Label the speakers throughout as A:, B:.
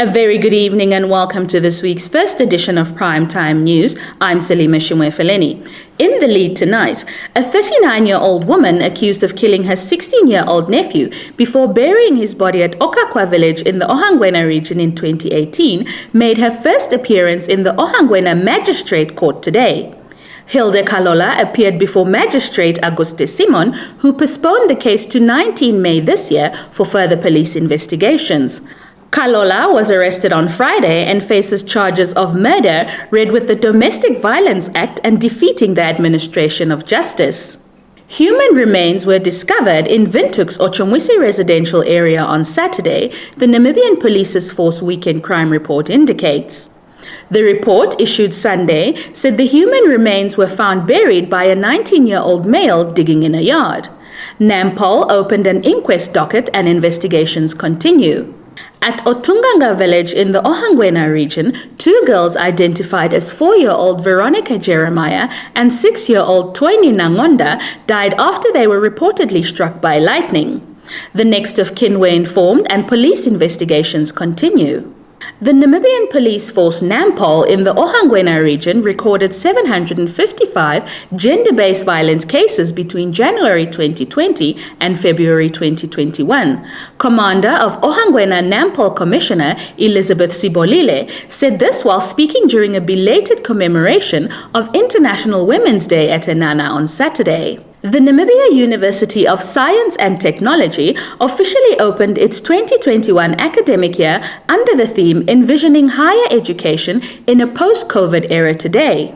A: A very good evening and welcome to this week's first edition of Primetime News. I'm Salima Shimwe-Feleni. In the lead tonight, a 39-year-old woman accused of killing her 16-year-old nephew before burying his body at Okakwa village in the Ohangwena region in 2018 made her first appearance in the Ohangwena Magistrate Court today. Hilde Kalola appeared before Magistrate Auguste Simon, who postponed the case to 19 May this year for further police investigations. Kalola was arrested on Friday and faces charges of murder read with the Domestic Violence Act and defeating the administration of justice. Human remains were discovered in Windhoek's Ochomwisi residential area on Saturday, the Namibian Police Force weekend crime report indicates. The report, issued Sunday, said the human remains were found buried by a 19-year-old male digging in a yard. Nampol opened an inquest docket and investigations continue. At Otunganga village in the Ohangwena region, two girls identified as 4-year-old Veronica Jeremiah and 6-year-old Toini Nangonda died after they were reportedly struck by lightning. The next of kin were informed and police investigations continue. The Namibian Police Force Nampol in the Ohangwena region recorded 755 gender-based violence cases between January 2020 and February 2021. Commander of Ohangwena Nampol Commissioner Elizabeth Sibolile said this while speaking during a belated commemoration of International Women's Day at Enana on Saturday. The Namibia University of Science and Technology officially opened its 2021 academic year under the theme Envisioning Higher Education in a Post-COVID Era today.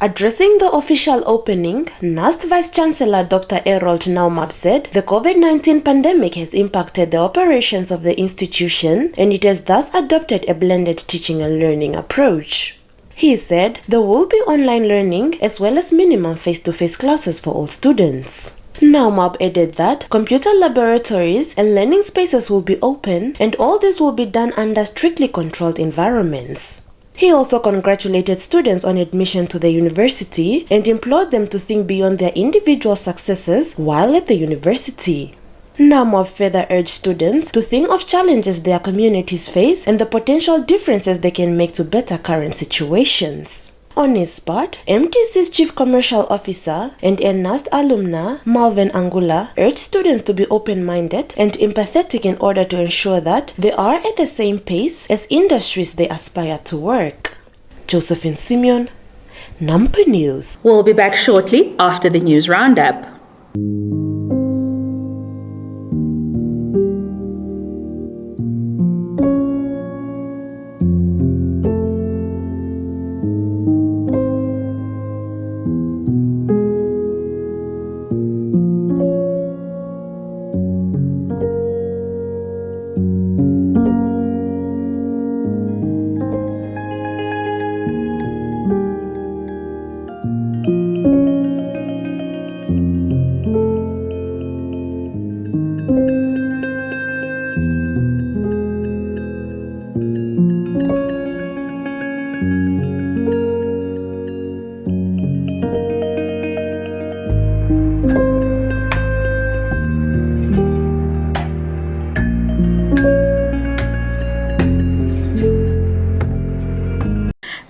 B: Addressing the official opening, NUST Vice-Chancellor Dr. Errold Naumab said the COVID-19 pandemic has impacted the operations of the institution and it has thus adopted a blended teaching and learning approach. He said there will be online learning as well as minimum face-to-face classes for all students. Naumab added that computer laboratories and learning spaces will be open and all this will be done under strictly controlled environments. He also congratulated students on admission to the university and implored them to think beyond their individual successes while at the university. Naumab further urged students to think of challenges their communities face and the potential differences they can make to better current situations. On his part, MTC's Chief Commercial Officer and a NUST alumna, Malvin Angula, urged students to be open-minded and empathetic in order to ensure that they are at the same pace as industries they aspire to work. Josephine Simeon, Nampi News.
A: We'll be back shortly after the news roundup.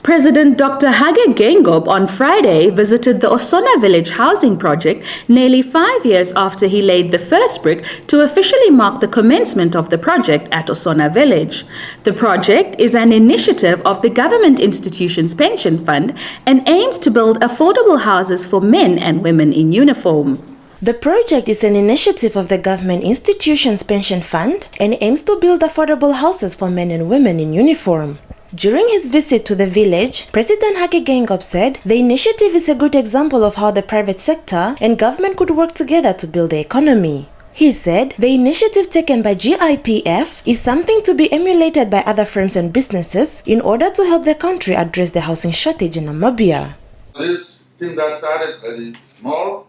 A: President Dr. Hage Geingob on Friday visited the Osona Village housing project nearly 5 years after he laid the first brick to officially mark the commencement of the project at Osona Village. The project is an initiative of the Government Institutions Pension Fund and aims to build affordable houses for men and women in uniform.
B: The project is an initiative of the Government Institutions Pension Fund and aims to build affordable houses for men and women in uniform. During his visit to the village, President Hage Geingob said the initiative is a good example of how the private sector and government could work together to build the economy. He said the initiative taken by GIPF is something to be emulated by other firms and businesses in order to help the country address the housing shortage in Namibia.
C: This thing that started very small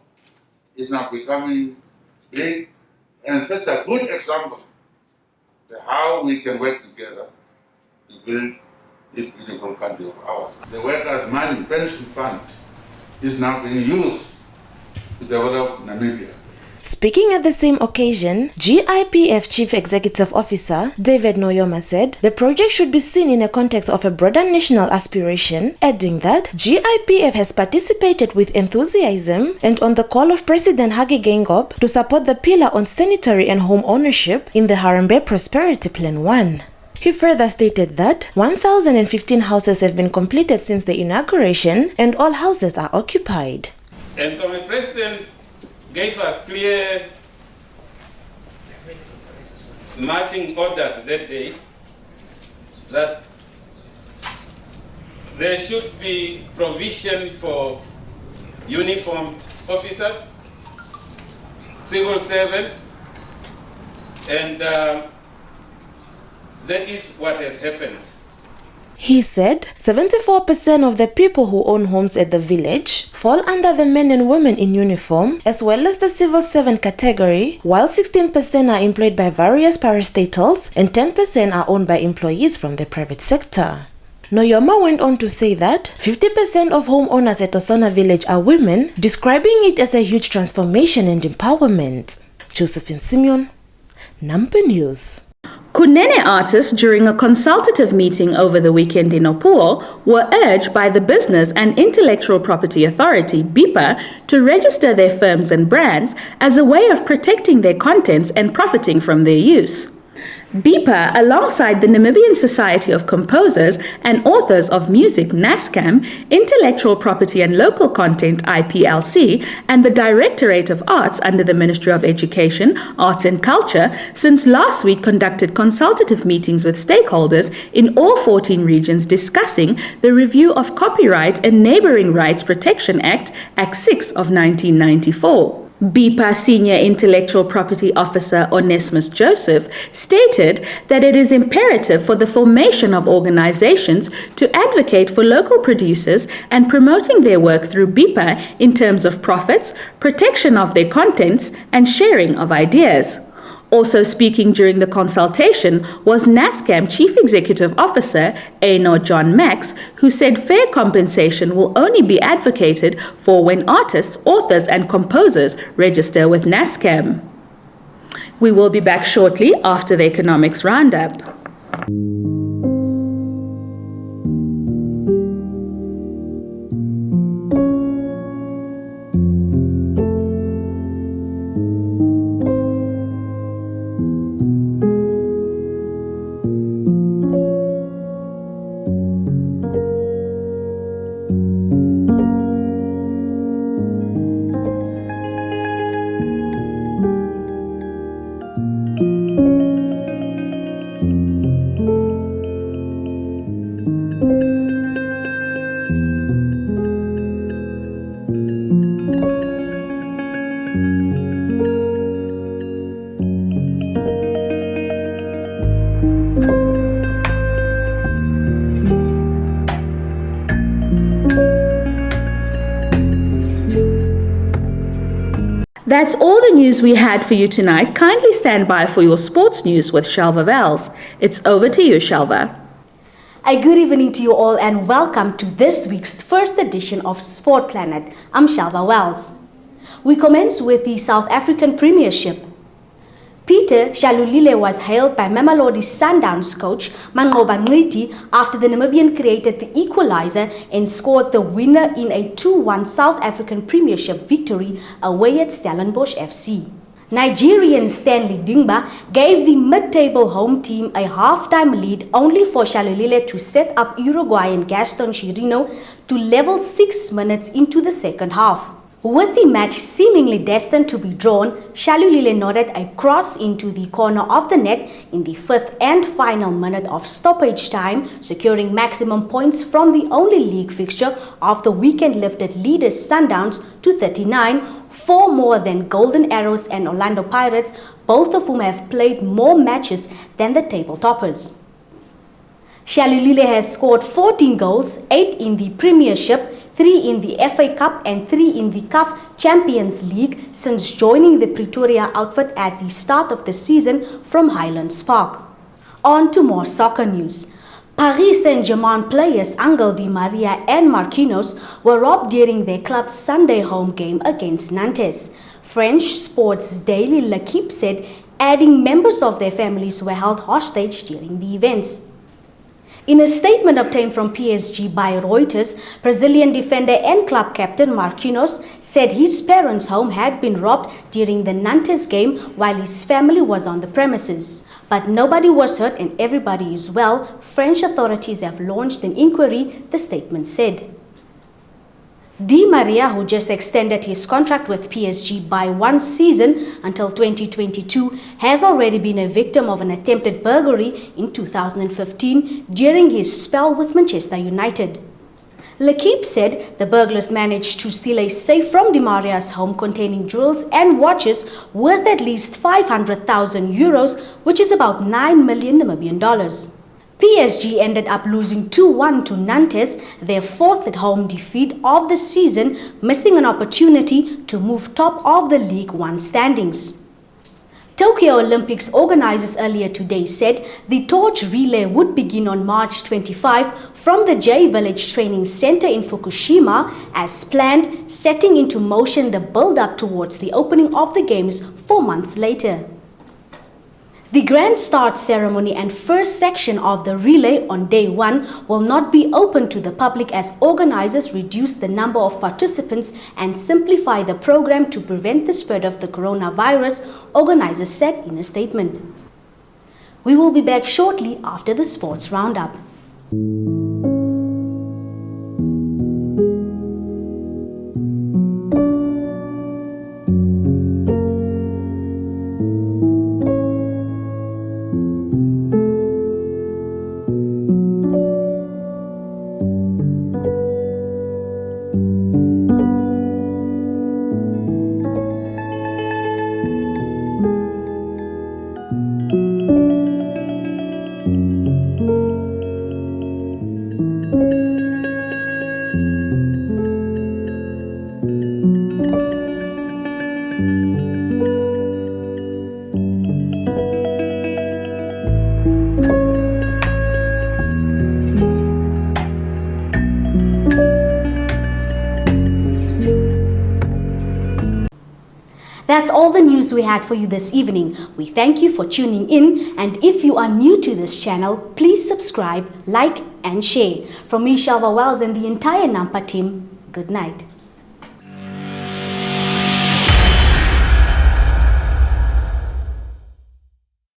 C: is now becoming big, and it's a good example of how we can work together to build this beautiful country of ours. The workers' money pension fund is now being used to develop Namibia.
B: Speaking at the same occasion, GIPF Chief Executive Officer David Noyoma said the project should be seen in a context of a broader national aspiration, adding that GIPF has participated with enthusiasm and on the call of President Hage Geingob to support the pillar on sanitary and home ownership in the Harambee Prosperity Plan 1. He further stated that 1,015 houses have been completed since the inauguration and all houses are occupied.
D: And the President gave us clear marching orders that day that there should be provision for uniformed officers, civil servants, and that is what has happened.
B: He said 74% of the people who own homes at the village fall under the men and women in uniform as well as the civil servant category, while 16% are employed by various parastatals and 10% are owned by employees from the private sector. Noyoma went on to say that 50% of homeowners at Osona village are women, describing it as a huge transformation and empowerment. Josephine Simeon, Namibia News.
A: Kunene artists during a consultative meeting over the weekend in Opuo were urged by the Business and Intellectual Property Authority, BIPA, to register their firms and brands as a way of protecting their contents and profiting from their use. BIPA, alongside the Namibian Society of Composers and Authors of Music, NASCAM, Intellectual Property and Local Content, IPLC, and the Directorate of Arts under the Ministry of Education, Arts and Culture, since last week conducted consultative meetings with stakeholders in all 14 regions discussing the review of Copyright and Neighbouring Rights Protection Act, Act 6 of 1994. BIPA Senior Intellectual Property Officer Onesimus Joseph stated that it is imperative for the formation of organizations to advocate for local producers and promoting their work through BIPA in terms of profits, protection of their contents, and sharing of ideas. Also speaking during the consultation was NASCAM Chief Executive Officer Eno John Max, who said fair compensation will only be advocated for when artists, authors and composers register with NASCAM. We will be back shortly after the economics roundup. That's all the news we had for you tonight. Kindly stand by for your sports news with Shelva Wells. It's over to you, Shelva.
E: A good evening to you all and welcome to this week's first edition of Sport Planet. I'm Shelva Wells. We commence with the South African Premiership. Peter Shalulile was hailed by Mamelodi Sundowns coach Manqoba Nciti after the Namibian created the equalizer and scored the winner in a 2-1 South African Premiership victory away at Stellenbosch FC. Nigerian Stanley Dingba gave the mid-table home team a half-time lead only for Shalulile to set up Uruguayan Gaston Chirino to level 6 minutes into the second half. With the match seemingly destined to be drawn, Shalulile nodded a cross into the corner of the net in the 5th and final minute of stoppage time, securing maximum points from the only league fixture of the weekend lifted leaders Sundowns to 39, 4 more than Golden Arrows and Orlando Pirates, both of whom have played more matches than the table toppers. Shalulile has scored 14 goals, 8 in the Premiership, 3 in the FA Cup and 3 in the CAF Champions League since joining the Pretoria outfit at the start of the season from Highlands Park. On to more soccer news. Paris Saint-Germain players Angel Di Maria and Marquinhos were robbed during their club's Sunday home game against Nantes. French sports daily L'Equipe said, adding members of their families were held hostage during the events. In a statement obtained from PSG by Reuters, Brazilian defender and club captain Marquinhos said his parents' home had been robbed during the Nantes game while his family was on the premises. But nobody was hurt and everybody is well. French authorities have launched an inquiry, the statement said. Di Maria, who just extended his contract with PSG by 1 season until 2022, has already been a victim of an attempted burglary in 2015 during his spell with Manchester United. L'Equipe said the burglars managed to steal a safe from Di Maria's home containing jewels and watches worth at least 500,000 euros, which is about 9 million Namibian dollars. PSG ended up losing 2-1 to Nantes, their fourth at-home defeat of the season, missing an opportunity to move top of the League One standings. Tokyo Olympics organizers earlier today said the torch relay would begin on March 25 from the J Village Training Center in Fukushima as planned, setting into motion the build-up towards the opening of the Games 4 months later. The grand start ceremony and first section of the relay on day 1 will not be open to the public as organizers reduce the number of participants and simplify the program to prevent the spread of the coronavirus, organizers said in a statement. We will be back shortly after the sports roundup. That's all the news we had for you this evening. We thank you for tuning in, and if you are new to this channel, please subscribe, like and share. From me, Shalva Wells, and the entire Nampa team, good night.